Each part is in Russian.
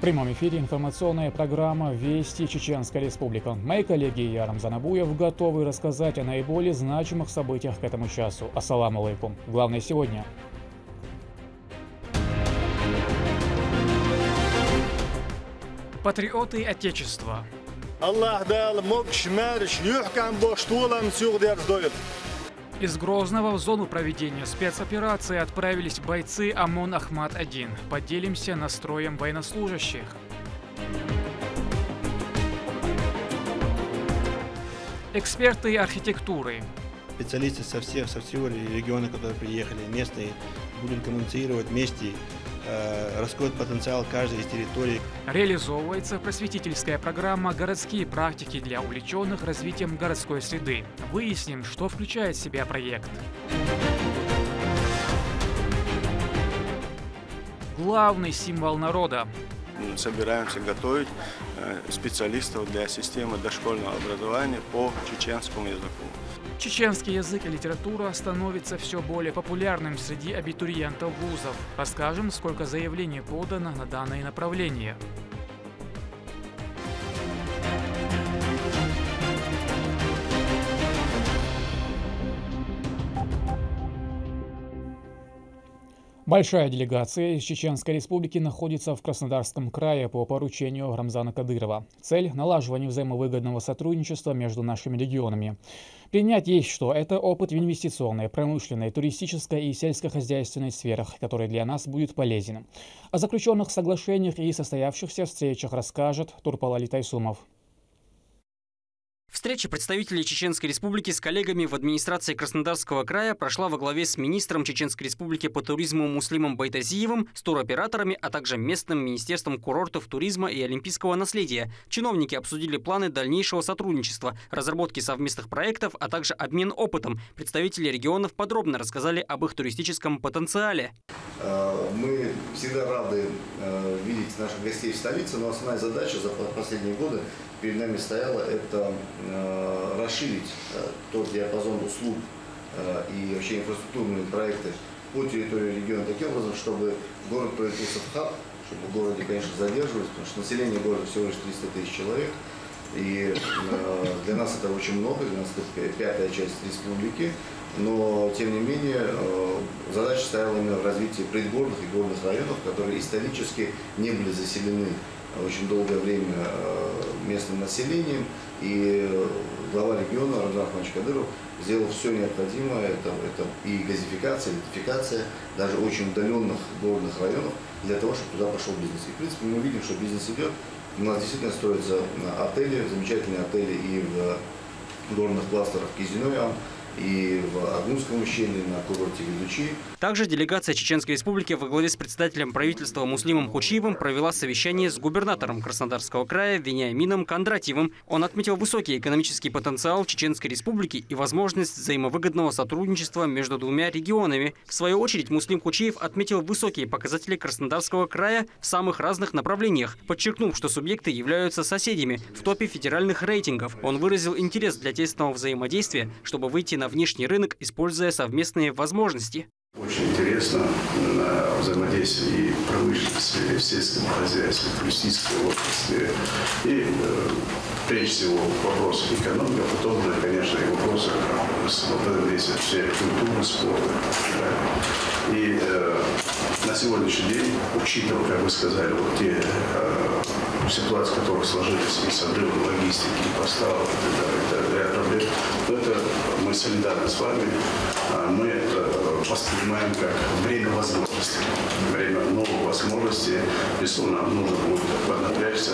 прямом эфире информационная программа «Вести Чеченская Республика». Мои коллеги и я, Рамзан Абуев, готовы рассказать о наиболее значимых событиях к этому часу. Ассаламу алейкум. Главное сегодня. Патриоты Отечества. Из Грозного в зону проведения спецоперации отправились бойцы ОМОН Ахмат-1. Поделимся настроем военнослужащих. Эксперты архитектуры. Специалисты со всего региона, которые приехали, местные, будут коммуницировать вместе, раскроют потенциал каждой из территорий. Реализовывается просветительская программа «Городские практики для увлеченных развитием городской среды». Выясним, что включает в себя проект. Главный символ народа. Собираемся готовить специалистов для системы дошкольного образования по чеченскому языку. Чеченский язык и литература становятся все более популярным среди абитуриентов вузов. Расскажем, сколько заявлений подано на данное направление. Большая делегация из Чеченской Республики находится в Краснодарском крае по поручению Рамзана Кадырова. Цель – налаживание взаимовыгодного сотрудничества между нашими регионами. Принять есть что – это опыт в инвестиционной, промышленной, туристической и сельскохозяйственной сферах, который для нас будет полезен. О заключенных соглашениях и состоявшихся встречах расскажет Турпалали Тайсумов. Встреча представителей Чеченской Республики с коллегами в администрации Краснодарского края прошла во главе с министром Чеченской Республики по туризму Муслимом Байтазиевым, с туроператорами, а также местным министерством курортов, туризма и олимпийского наследия. Чиновники обсудили планы дальнейшего сотрудничества, разработки совместных проектов, а также обмен опытом. Представители регионов подробно рассказали об их туристическом потенциале. Мы всегда рады видеть наших гостей в столице, но основная задача за последние годы перед нами стояла – это расширить тот диапазон услуг и вообще инфраструктурные проекты по территории региона таким образом, чтобы город превратился в хаб, чтобы в городе, конечно, задерживались, потому что население города всего лишь 300 тысяч человек. И для нас это очень много, для нас это пятая часть республики. Но, тем не менее, задача стояла именно в развитии предгорных и горных районов, которые исторически не были заселены очень долгое время местным населением. И глава региона Рамзан Ахматович Кадыров сделал все необходимое, это и газификация, электрификация, даже очень удаленных горных районов, для того, чтобы туда пошел бизнес. И, в принципе, мы видим, что бизнес идет. У нас действительно строятся отели, замечательные отели и в горных кластерах Кизиной-Ам, и в Агунском ущелье, на курорте Ведучи. Также делегация Чеченской Республики во главе с председателем правительства Муслимом Хучиевым провела совещание с губернатором Краснодарского края Вениамином Кондратьевым. Он отметил высокий экономический потенциал Чеченской Республики и возможность взаимовыгодного сотрудничества между двумя регионами. В свою очередь Муслим Хучиев отметил высокие показатели Краснодарского края в самых разных направлениях, подчеркнув, что субъекты являются соседями в топе федеральных рейтингов. Он выразил интерес для тесного взаимодействия, чтобы выйти на внешний рынок, используя совместные возможности. Очень интересно взаимодействие и промышленности, и в сельском хозяйстве, и в туристической отрасли, и прежде всего вопросы экономики, а потом уже, конечно, и вопросы взаимодействия в сфере культуры, спорта. И на сегодняшний день, учитывая, как вы сказали, вот те ситуации, которые сложились и с обрывом логистики, и поставок, это ряд проблем, это мы солидарны с вами, мы это воспринимаем как время возможностей, время новых возможностей. Безусловно, нам нужно будет поднапрячься,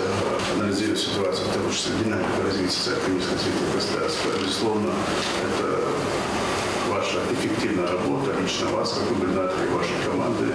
анализировать ситуацию, потому что динамика развития социально-экономического развития государства, безусловно, это ваша эффективная работа, лично вас, как губернатора и вашей команды.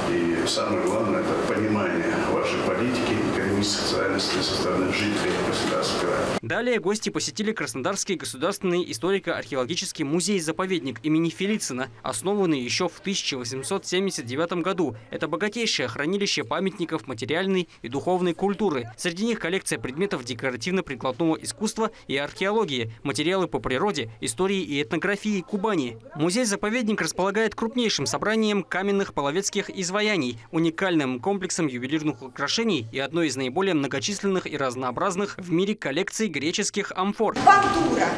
И самое главное – это понимание вашей политики, экономических ценностей со стороны жителей Краснодарского края. Далее гости посетили Краснодарский государственный историко-археологический музей-заповедник имени Фелицына, основанный еще в 1879 году. Это богатейшее хранилище памятников материальной и духовной культуры. Среди них коллекция предметов декоративно-прикладного искусства и археологии, материалы по природе, истории и этнографии Кубани. Музей-заповедник располагает крупнейшим собранием каменных половецких изваяний, уникальным комплексом ювелирных украшений и одной из наиболее многочисленных и разнообразных в мире коллекций греческих амфор. Бандура.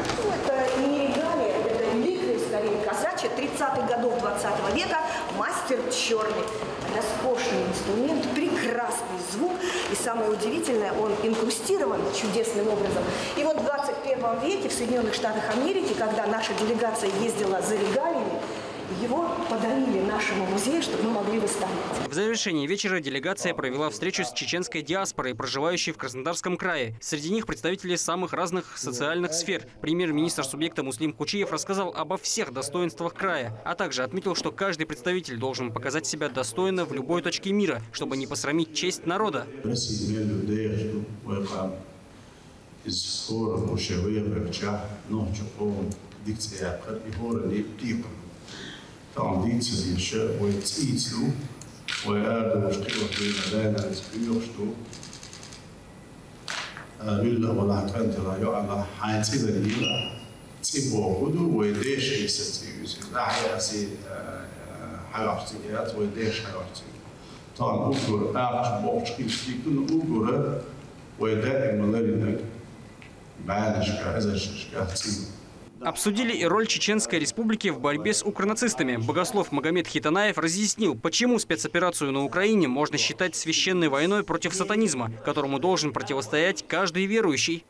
Это не регалия, это ликвид, скорее, казачья, 30-х годов 20 века, мастер черный. Роскошный инструмент, прекрасный звук. И самое удивительное, он инкрустирован чудесным образом. И вот в 21 веке в Соединенных Штатах Америки, когда наша делегация ездила за регалиями, его подарили нашему музею, чтобы мы могли выставить. В завершении вечера делегация провела встречу с чеченской диаспорой, проживающей в Краснодарском крае. Среди них представители самых разных социальных сфер. Премьер-министр субъекта Муслим Кучиев рассказал обо всех достоинствах края, а также отметил, что каждый представитель должен показать себя достойно в любой точке мира, чтобы не посрамить честь народа. Традиции еще уйти, ويقدر مشكلة في المدينة يخشوا بالله ولا تندر يعلى حياتي بديلا تبوا بدو ويديش يستوي لا حياتي حياتيات ويديش حياتي طبعا أقول أعرف بوش كيف يكون أقول ويدائم لنا بعد شكاهزة شكاهتي. Обсудили и роль Чеченской Республики в борьбе с укронацистами. Богослов Магомед Хитанаев разъяснил, почему спецоперацию на Украине можно считать священной войной против сатанизма, которому должен противостоять каждый верующий.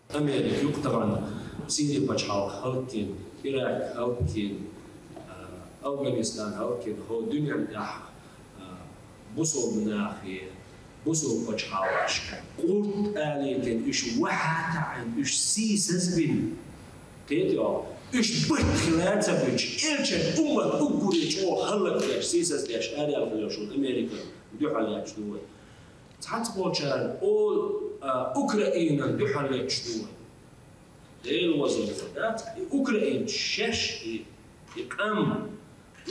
Üç bıtkılar tabiç, elçen ummat ugguriç o halaklar, sesler, arayalıyor şu Amerika, duhalar şu. Tatboçan o Ukrayna duhalar şu. Değil vaziyette. Ukrayna şeş ikam.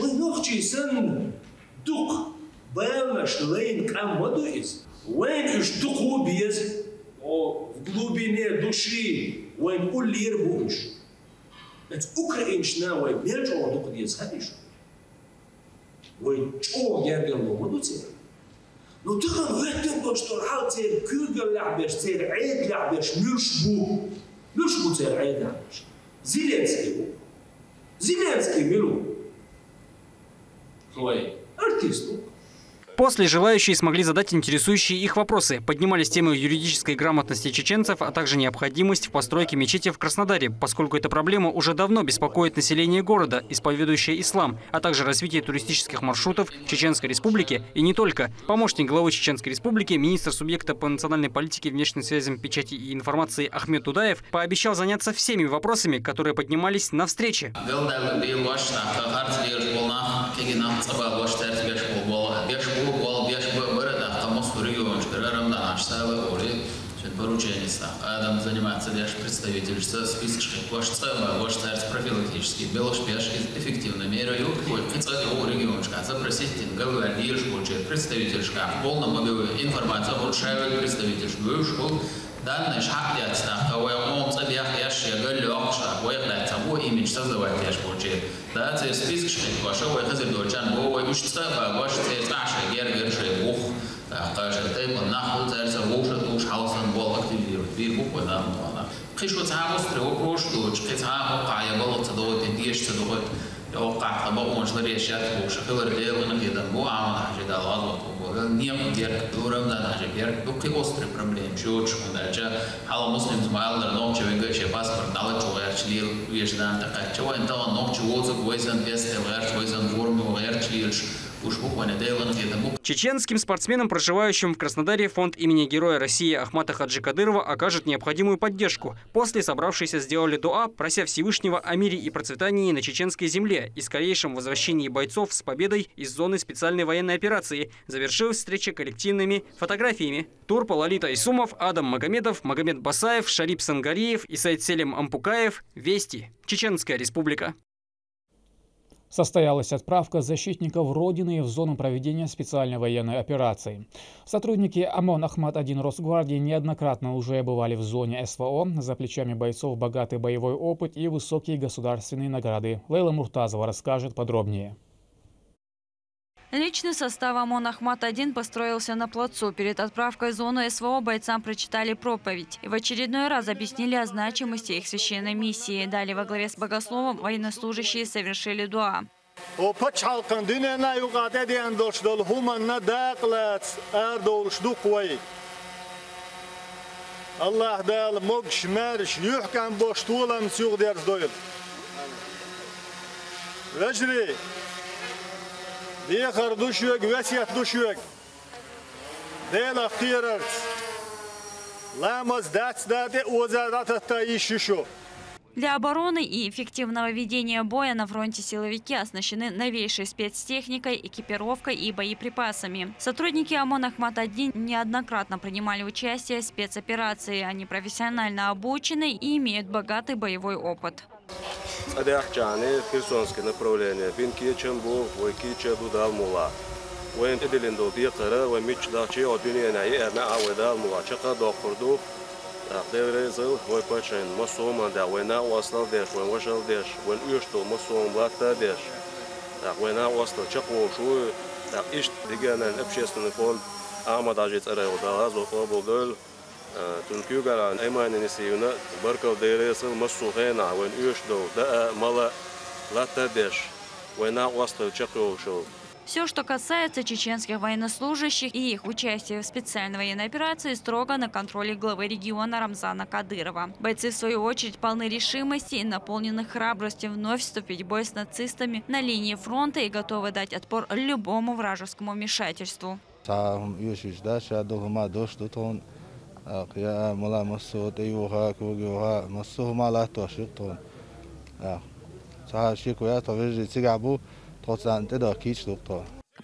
Ve nokçi sen duk bayanlaş leyin kam vadoiz. When üç duku biz o glubine duşi, when ullir buş. Это украинщина, ой, бежал он только не сходишь. Ой, что я делал, молодцы. Но ты как в этом то, что халтер кюгел лябеш, цер айд лябеш, мюшбу цер айд лябеш. Зеленский миру. Ой, артист. После желающие смогли задать интересующие их вопросы. Поднимались темы юридической грамотности чеченцев, а также необходимость в постройке мечети в Краснодаре, поскольку эта проблема уже давно беспокоит население города, исповедующее ислам, а также развитие туристических маршрутов в Чеченской Республике и не только. Помощник главы Чеченской Республики, министр субъекта по национальной политике, внешним связям, печати и информации Ахмед Тудаев пообещал заняться всеми вопросами, которые поднимались на встрече. Адам занимается лишь представительство списков, ваш профилактический, белошпеш, эффективно меряю, регионшка, запросить говоришь, представительшка, полномоговую информацию, улучшаю представительскую школу, данные шаг яцна, кого я мог забег яшья, галёкша, воехать собой имидж создавать яш получит. Да, это список вашего хазардольчан, бо уж цеба, ваш цец наша гергерший бух. Кажется, ты нахуй царца лучше душ хаусен бол активировать. Вир буквы нам она. Кишу цамус тревог что кица кая было цадо тендишь цадо. Я как-то можно решать лучше. Хилер дело кидан бо а она же дала вот. Не вверх дуром да даже вверх. Дуки острые проблемы. Чуть дальше. Хала муслим смайлер ночью вегаче паспорт дала чуэрчлил веждан такая. Чего это ночью возок войзен вестел войзен форму вверчлил. Чеченским спортсменам, проживающим в Краснодаре, фонд имени Героя России Ахмата Хаджи Кадырова окажет необходимую поддержку. После собравшиеся сделали дуа, прося Всевышнего о мире и процветании на чеченской земле и скорейшем возвращении бойцов с победой из зоны специальной военной операции. Завершилась встреча коллективными фотографиями. Турпа Лолита Исумов, Адам Магомедов, Магомед Басаев, Шарип Сангариев и Сайд Селим Ампукаев. Вести. Чеченская республика. Состоялась отправка защитников Родины в зону проведения специальной военной операции. Сотрудники ОМОН Ахмат-1 Росгвардии неоднократно уже бывали в зоне СВО. За плечами бойцов богатый боевой опыт и высокие государственные награды. Лейла Муртазова расскажет подробнее. Личный состав ОМОН Ахмат-1 построился на плацу. Перед отправкой в зону СВО бойцам прочитали проповедь и в очередной раз объяснили о значимости их священной миссии. Далее во главе с богословом военнослужащие совершили дуа. Для обороны и эффективного ведения боя на фронте силовики оснащены новейшей спецтехникой, экипировкой и боеприпасами. Сотрудники ОМОН Ахмат-1 неоднократно принимали участие в спецоперации. Они профессионально обучены и имеют богатый боевой опыт. Херсонское направление. Все, что касается чеченских военнослужащих и их участия в специальной военной операции, строго на контроле главы региона Рамзана Кадырова. Бойцы, в свою очередь, полны решимости и наполнены храбростью вновь вступить в бой с нацистами на линии фронта и готовы дать отпор любому вражескому вмешательству.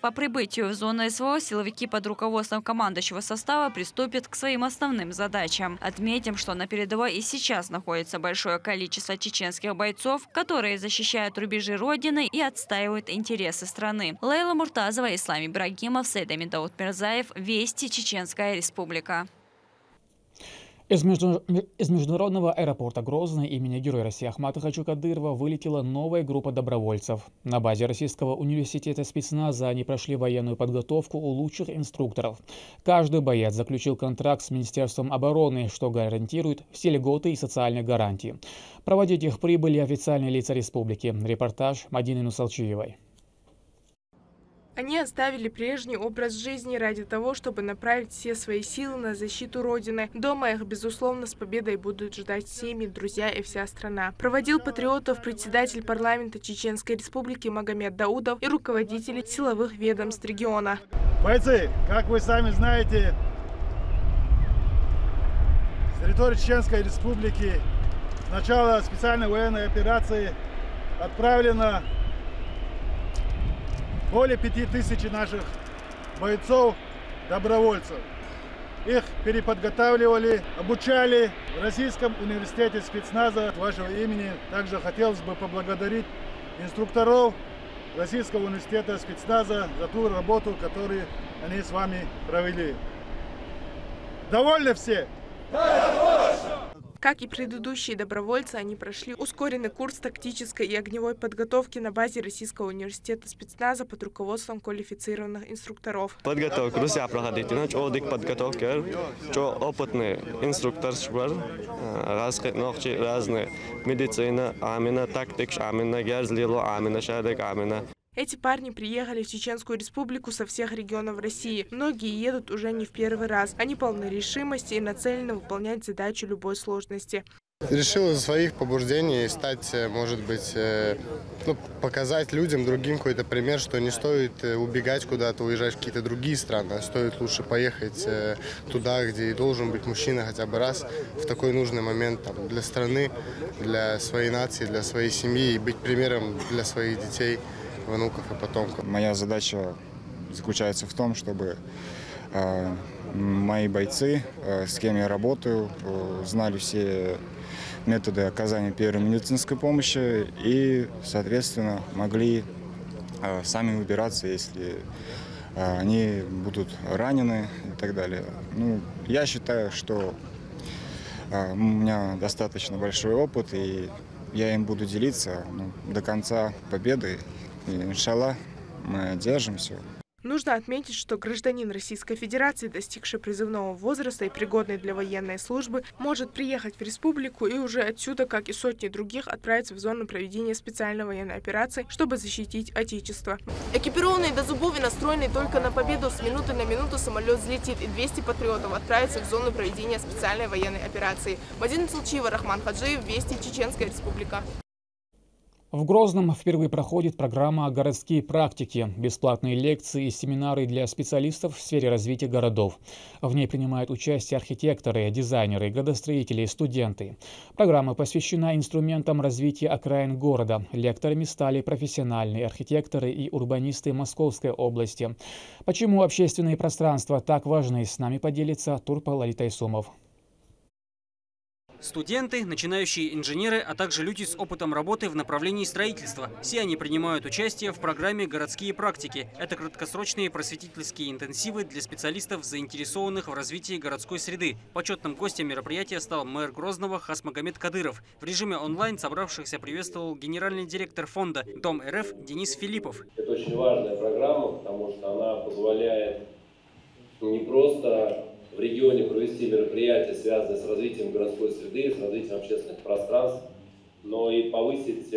По прибытию в зону СВО силовики под руководством командующего состава приступят к своим основным задачам. Отметим, что на передовой и сейчас находится большое количество чеченских бойцов, которые защищают рубежи Родины и отстаивают интересы страны. Лейла Муртазова, Ислам Ибрагимов, Сейдамин Дауд Мирзаев. Вести. Чеченская республика. Из международного аэропорта Грозный имени Героя России Ахмата Хаджи Кадырова вылетела новая группа добровольцев. На базе Российского университета спецназа они прошли военную подготовку у лучших инструкторов. Каждый боец заключил контракт с Министерством обороны, что гарантирует все льготы и социальные гарантии. Проводить их прибыли официальные лица республики. Репортаж Мадины Нусалчиевой. Они оставили прежний образ жизни ради того, чтобы направить все свои силы на защиту Родины. Дома их, безусловно, с победой будут ждать семьи, друзья и вся страна. Проводил патриотов председатель парламента Чеченской республики Магомед Даудов и руководители силовых ведомств региона. Бойцы, как вы сами знаете, с территории Чеченской республики с начала специальной военной операции отправлено более 5000 наших бойцов, добровольцев. Их переподготавливали, обучали в Российском университете спецназа. От вашего имени также хотелось бы поблагодарить инструкторов Российского университета спецназа за ту работу, которую они с вами провели. Довольны все? Как и предыдущие добровольцы, они прошли ускоренный курс тактической и огневой подготовки на базе Российского университета спецназа под руководством квалифицированных инструкторов. Подготовка Руся проходит, иначе отдых подготовка, что опытный инструктор, разные медицина, амина, тактик, амина, герзлило, амина, шадек, амина. Эти парни приехали в Чеченскую республику со всех регионов России. Многие едут уже не в первый раз. Они полны решимости и нацелены выполнять задачу любой сложности. Решил из своих побуждений стать, может быть, показать людям, другим какой-то пример, что не стоит убегать куда-то, уезжать в какие-то другие страны, а стоит лучше поехать туда, где и должен быть мужчина хотя бы раз в такой нужный момент там, для страны, для своей нации, для своей семьи и быть примером для своих детей, внуков и потомков. Моя задача заключается в том, чтобы мои бойцы, с кем я работаю, знали все методы оказания первой медицинской помощи и, соответственно, могли сами выбираться, если они будут ранены и так далее. Ну, я считаю, что у меня достаточно большой опыт, и я им буду делиться до конца победы. И, иншаллах, мы одержим все. Нужно отметить, что гражданин Российской Федерации, достигший призывного возраста и пригодный для военной службы, может приехать в республику и уже отсюда, как и сотни других, отправиться в зону проведения специальной военной операции, чтобы защитить Отечество. Экипированный до зубов и настроенный только на победу, с минуты на минуту самолет взлетит, и 200 патриотов отправятся в зону проведения специальной военной операции. Мадина Цулчиева, Рахман Хаджиев, Вести, Чеченская Республика. В Грозном впервые проходит программа «Городские практики» – бесплатные лекции и семинары для специалистов в сфере развития городов. В ней принимают участие архитекторы, дизайнеры, градостроители и студенты. Программа посвящена инструментам развития окраин города. Лекторами стали профессиональные архитекторы и урбанисты Московской области. Почему общественные пространства так важны, с нами поделится Турпал Алитайсумов. Студенты, начинающие инженеры, а также люди с опытом работы в направлении строительства. Все они принимают участие в программе «Городские практики». Это краткосрочные просветительские интенсивы для специалистов, заинтересованных в развитии городской среды. Почетным гостем мероприятия стал мэр Грозного Хасмагомед Кадыров. В режиме онлайн собравшихся приветствовал генеральный директор фонда «Дом РФ» Денис Филиппов. Это очень важная программа, потому что она позволяет не просто в регионе провести мероприятия, связанные с развитием городской среды, с развитием общественных пространств, но и повысить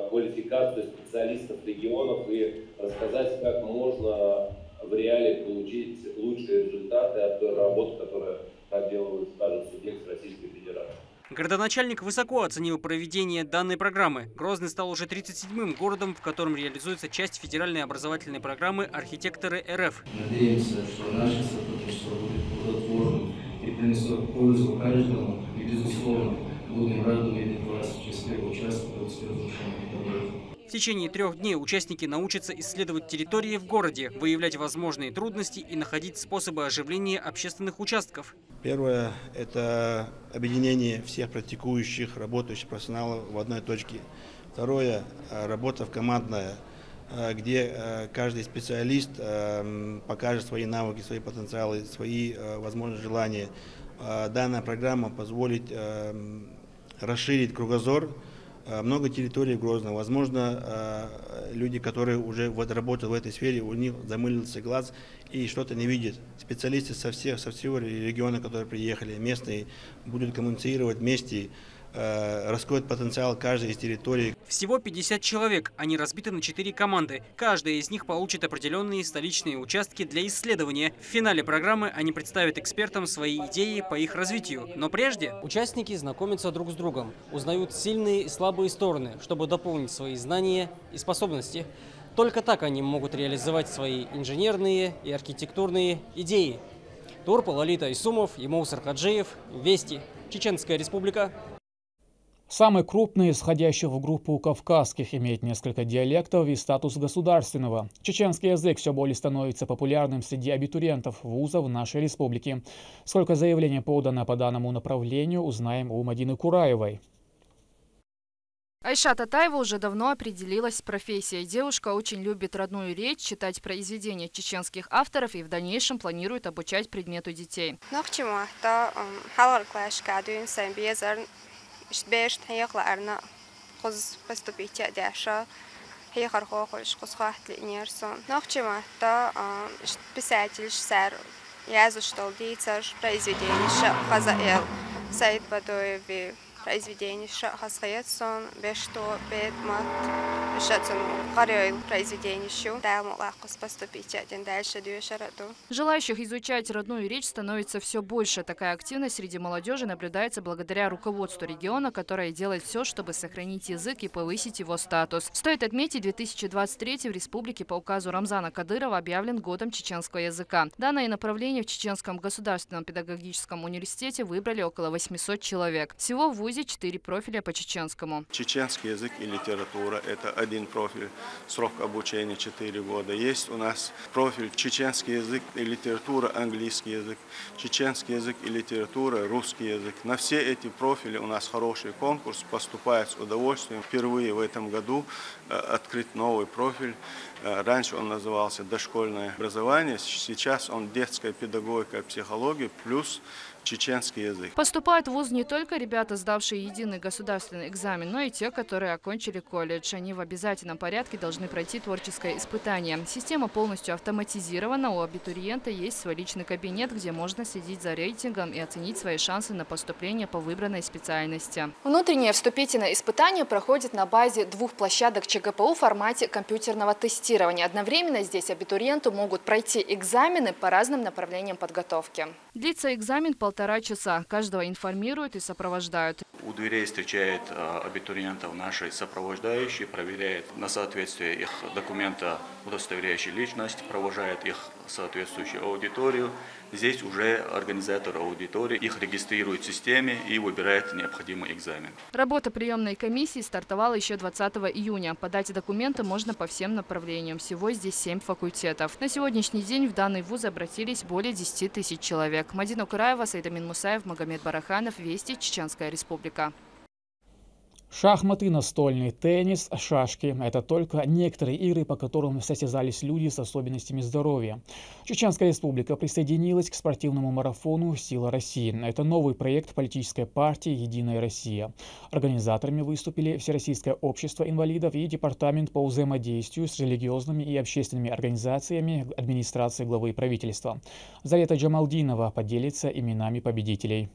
квалификацию специалистов регионов и рассказать, как можно в реале получить лучшие результаты от той работы, которая проделывает каждый субъект Российской Федерации. Городоначальник высоко оценил проведение данной программы. Грозный стал уже 37-м городом, в котором реализуется часть федеральной образовательной программы «Архитекторы РФ». Надеемся, что наше сотрудничество будет плодотворным и принесет пользу каждому. И, безусловно, будем рады видеть вас в числе участников в разрушении дорог. В течение 3 дней участники научатся исследовать территории в городе, выявлять возможные трудности и находить способы оживления общественных участков. Первое – это объединение всех практикующих, работающих профессионалов в одной точке. Второе – работа командная, где каждый специалист покажет свои навыки, свои потенциалы, свои возможные желания. Данная программа позволит расширить кругозор. Много территорий в Грозном. Возможно, люди, которые уже работают в этой сфере, у них замылился глаз и что-то не видят. Специалисты со всего региона, которые приехали, местные, будут коммуницировать вместе, раскроют потенциал каждой из территорий. Всего 50 человек. Они разбиты на 4 команды. Каждая из них получит определенные столичные участки для исследования. В финале программы они представят экспертам свои идеи по их развитию. Но прежде участники знакомятся друг с другом, узнают сильные и слабые стороны, чтобы дополнить свои знания и способности. Только так они могут реализовать свои инженерные и архитектурные идеи. Турпал Алитайсумов, Емоусар Хаджиев, Вести, Чеченская Республика. Самый крупный, сходящий в группу кавказских, имеет несколько диалектов и статус государственного. Чеченский язык все более становится популярным среди абитуриентов вузов нашей республики. Сколько заявлений подано по данному направлению, узнаем у Мадины Кураевой. Айша Татаева уже давно определилась с профессией. Девушка очень любит родную речь, читать произведения чеченских авторов и в дальнейшем планирует обучать предмету детей. Ишбеш таякларна кыз поступить дяша хейхархо хольш кузхахт линерсон. Нахчима та писатель сэр язу что лицар произведение Хазаэл Саид Бадоеви произведений шахасхает сон бешто бедмат шатсон карел произведений шу да могла поступить один дальше дюшараду. Желающих изучать родную речь становится все больше. Такая активность среди молодежи наблюдается благодаря руководству региона, которое делает все, чтобы сохранить язык и повысить его статус. Стоит отметить, 2023 в республике по указу Рамзана Кадырова объявлен годом чеченского языка. Данное направление в Чеченском государственном педагогическом университете выбрали около 800 человек. Всего в ВУЗе 4 профиля по чеченскому. Чеченский язык и литература – это один профиль, срок обучения 4 года. Есть у нас профиль чеченский язык и литература, английский язык, чеченский язык и литература, русский язык. На все эти профили у нас хороший конкурс, поступает с удовольствием. Впервые в этом году открыт новый профиль. Раньше он назывался «Дошкольное образование», сейчас он «Детская педагогика и психология» плюс чеченский язык. Поступают в ВУЗ не только ребята, сдавшие единый государственный экзамен, но и те, которые окончили колледж. Они в обязательном порядке должны пройти творческое испытание. Система полностью автоматизирована. У абитуриента есть свой личный кабинет, где можно следить за рейтингом и оценить свои шансы на поступление по выбранной специальности. Внутреннее вступительное испытание проходит на базе 2 площадок ЧГПУ в формате компьютерного тестирования. Одновременно здесь абитуриенту могут пройти экзамены по разным направлениям подготовки. Длится экзамен 1,5 часа. Каждого информируют и сопровождают. У дверей встречает абитуриентов наши сопровождающие, проверяет на соответствие их документа, удостоверяющий личность, провожает их в соответствующую аудиторию. Здесь уже организатор аудитории их регистрирует в системе и выбирает необходимый экзамен. Работа приемной комиссии стартовала еще 20 июня. Подать документы можно по всем направлениям. Всего здесь 7 факультетов. На сегодняшний день в данный вуз обратились более 10 тысяч человек. Мадина Кураева, Сайдамин Мусаев, Магомед Бараханов. Вести, Чеченская Республика. Шахматы, настольный теннис, шашки – это только некоторые игры, по которым состязались люди с особенностями здоровья. Чеченская Республика присоединилась к спортивному марафону «Сила России». Это новый проект политической партии «Единая Россия». Организаторами выступили Всероссийское общество инвалидов и Департамент по взаимодействию с религиозными и общественными организациями администрации главы правительства. Зарета Джамалдинова поделится именами победителей.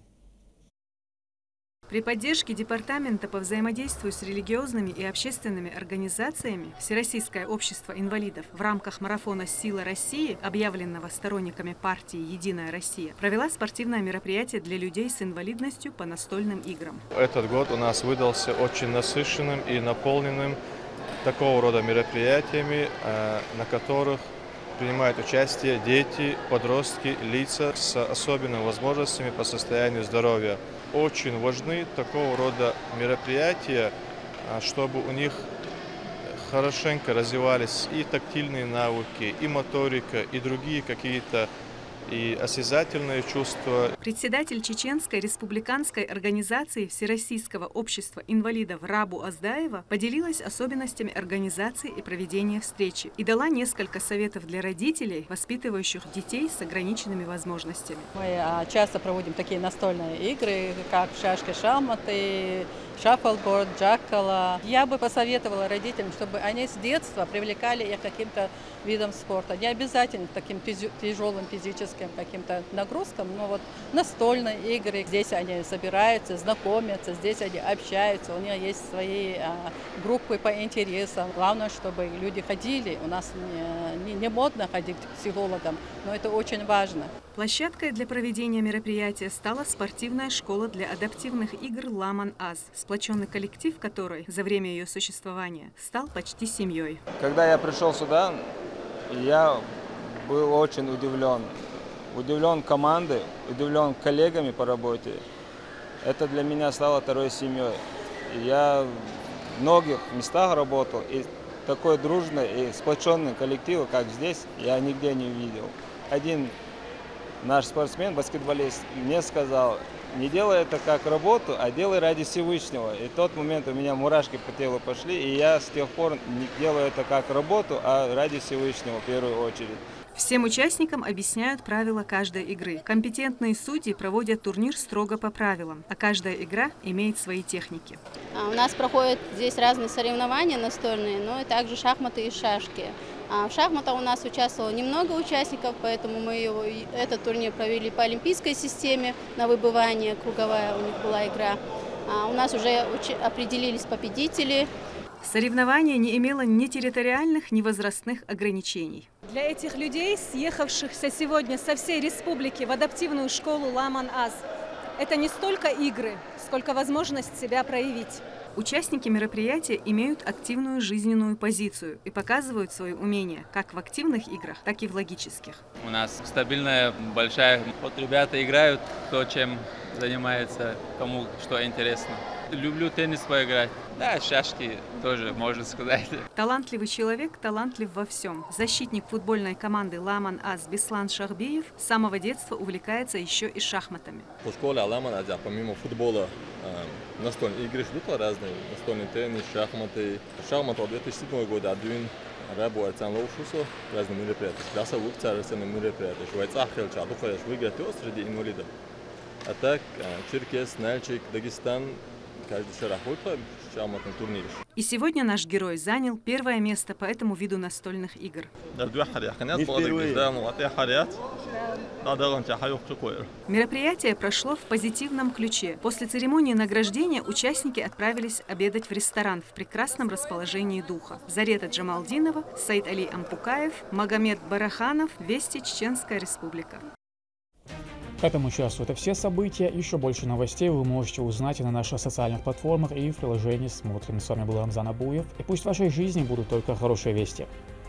При поддержке Департамента по взаимодействию с религиозными и общественными организациями Всероссийское общество инвалидов в рамках марафона «Сила России», объявленного сторонниками партии «Единая Россия», провела спортивное мероприятие для людей с инвалидностью по настольным играм. Этот год у нас выдался очень насыщенным и наполненным такого рода мероприятиями, на которых принимают участие дети, подростки, лица с особенными возможностями по состоянию здоровья. Очень важны такого рода мероприятия, чтобы у них хорошенько развивались и тактильные навыки, и моторика, и другие какие-то и осязательные чувства. Председатель Чеченской республиканской организации Всероссийского общества инвалидов Рабу Аздаева поделилась особенностями организации и проведения встречи и дала несколько советов для родителей, воспитывающих детей с ограниченными возможностями. Мы часто проводим такие настольные игры, как шашки-шахматы, шаффлборд, джаккала. Я бы посоветовала родителям, чтобы они с детства привлекали их к каким-то видам спорта. Не обязательно таким тяжелым физическим каким-то нагрузкам, но вот настольные игры. Здесь они собираются, знакомятся, здесь они общаются, у них есть свои группы по интересам. Главное, чтобы люди ходили. У нас не модно ходить к психологам, но это очень важно. Площадкой для проведения мероприятия стала спортивная школа для адаптивных игр «Ламан-Аз», сплоченный коллектив которой за время ее существования стал почти семьей. Когда я пришел сюда, я был очень удивлен. Удивлен командой, удивлен коллегами по работе. Это для меня стало второй семьей. Я в многих местах работал, и такой дружный и сплоченный коллектив, как здесь, я нигде не видел. Один наш спортсмен, баскетболист, мне сказал: не делай это как работу, а делай ради Всевышнего. И в тот момент у меня мурашки по телу пошли, и я с тех пор не делаю это как работу, а ради Всевышнего в первую очередь. Всем участникам объясняют правила каждой игры. Компетентные судьи проводят турнир строго по правилам, а каждая игра имеет свои техники. У нас проходят здесь разные соревнования настольные, но и также шахматы и шашки. В шахматах у нас участвовало немного участников, поэтому мы этот турнир провели по олимпийской системе на выбывание, круговая у них была игра. У нас уже определились победители. Соревнование не имело ни территориальных, ни возрастных ограничений. Для этих людей, съехавшихся сегодня со всей республики в адаптивную школу Ламан-Аз, это не столько игры, сколько возможность себя проявить. Участники мероприятия имеют активную жизненную позицию и показывают свои умения как в активных играх, так и в логических. У нас стабильная, большая. Вот ребята играют, кто чем занимается, кому что интересно. Люблю теннис поиграть. Да, шашки тоже, можно сказать. Талантливый человек талантлив во всем. Защитник футбольной команды Ламан-Аз Беслан Шахбиев с самого детства увлекается еще и шахматами. По школе Ламан-Аз, помимо футбола, настольные игры ждут разные. Настольный теннис, шахматы. Шахматы от 2007 года один работает сам лоушусо, разные мероприятия. Даса выкцарь разные мероприятия. Швейц Ахелча, духаешь выиграть среди инвалидов. А так, Черкес, Нальчик, Дагестан, каждый шарахой шахматный турнир. И сегодня наш герой занял первое место по этому виду настольных игр. Мероприятие прошло в позитивном ключе. После церемонии награждения участники отправились обедать в ресторан в прекрасном расположении духа. Зарета Джамалдинова, Саид Али Ампукаев, Магомед Бараханов, Вести, Чеченская Республика. В этом участвуют и все события. Еще больше новостей вы можете узнать и на наших социальных платформах, и в приложении «Смотрим». С вами был Рамзан Абуев. И пусть в вашей жизни будут только хорошие вести.